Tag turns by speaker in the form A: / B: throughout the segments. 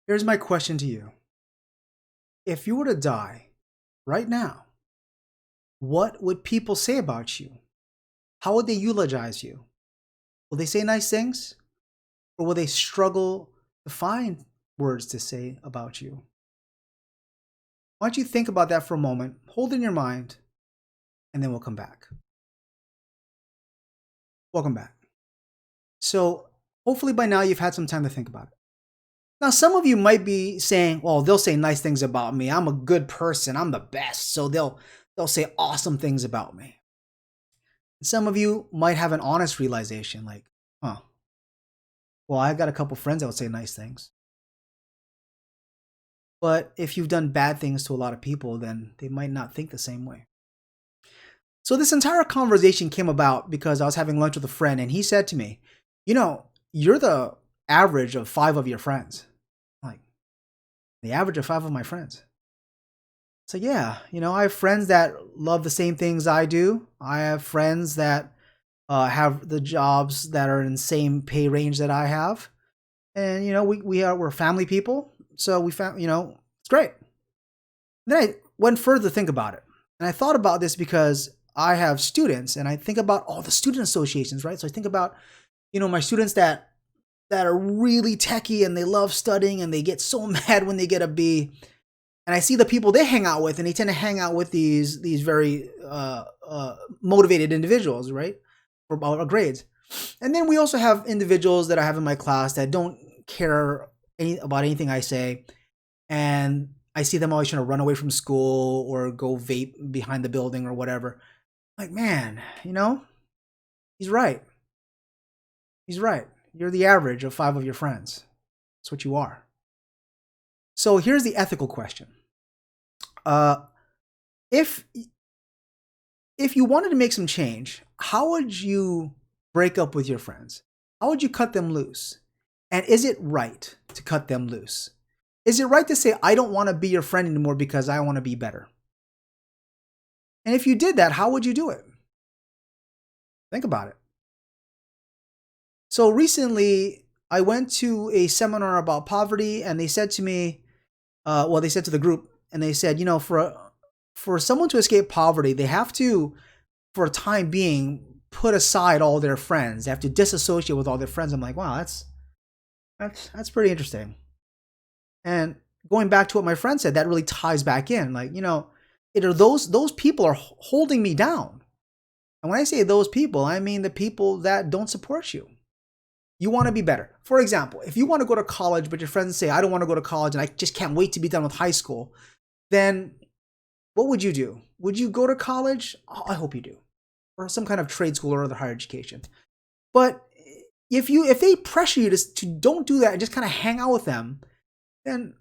A: Here's my question to you. If you were to die right now, what would people say about you? How would they eulogize you? Will they say nice things? Or will they struggle to find words to say about you? Why don't you think about that for a moment, hold it in your mind, and then we'll come back. Welcome back. So, hopefully by now you've had some time to think about it. Now, some of you might be saying, well, they'll say nice things about me. I'm a good person. I'm the best. So they'll say awesome things about me. Some of you might have an honest realization like, huh, well, I got a couple friends that would say nice things. But if you've done bad things to a lot of people, then they might not think the same way. So this entire conversation came about because I was having lunch with a friend and he said to me, you're the average of 5 of your friends. Like, the average of 5 of my friends. So yeah, I have friends that love the same things I do. I have friends that have the jobs that are in the same pay range that I have. And we're family people. So we found, it's great. Then I went further to think about it. And I thought about this because I have students and I think about all the student associations, right? So I think about, my students that are really techie and they love studying and they get so mad when they get a B. And I see the people they hang out with, and they tend to hang out with these very motivated individuals, right? For about grades. And then we also have individuals that I have in my class that don't care about anything I say. And I see them always trying to run away from school or go vape behind the building or whatever. Like, man, he's right. He's right. You're the average of 5 of your friends. That's what you are. So here's the ethical question. If you wanted to make some change, how would you break up with your friends? How would you cut them loose? And is it right to cut them loose? Is it right to say, I don't want to be your friend anymore because I want to be better? And if you did that, how would you do it? Think about it. So recently, I went to a seminar about poverty, and they said to me, they said to the group, and they said, for someone to escape poverty, they have to, for a time being, put aside all their friends. They have to disassociate with all their friends. I'm like, wow, that's pretty interesting. And going back to what my friend said, that really ties back in. Like, those people are holding me down. And when I say those people, I mean the people that don't support you. You want to be better. For example, if you want to go to college, but your friends say, I don't want to go to college and I just can't wait to be done with high school, then what would you do? Would you go to college? I hope you do. Or some kind of trade school or other higher education. But if they pressure you to don't do that and just kind of hang out with them, then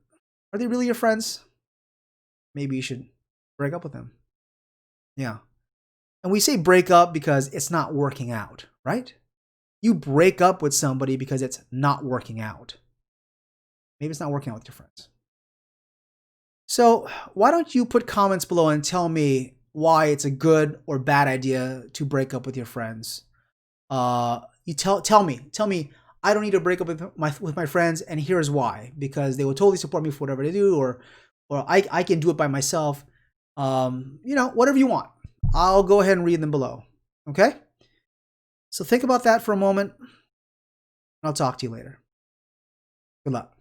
A: are they really your friends? Maybe you should break up with them. Yeah. And we say break up because it's not working out, right? You break up with somebody because it's not working out. Maybe it's not working out with your friends. So why don't you put comments below and tell me why it's a good or bad idea to break up with your friends? You tell me I don't need to break up with my friends, and here's why: because they will totally support me for whatever they do, or I can do it by myself. Whatever you want. I'll go ahead and read them below. Okay? So think about that for a moment, and I'll talk to you later. Good luck.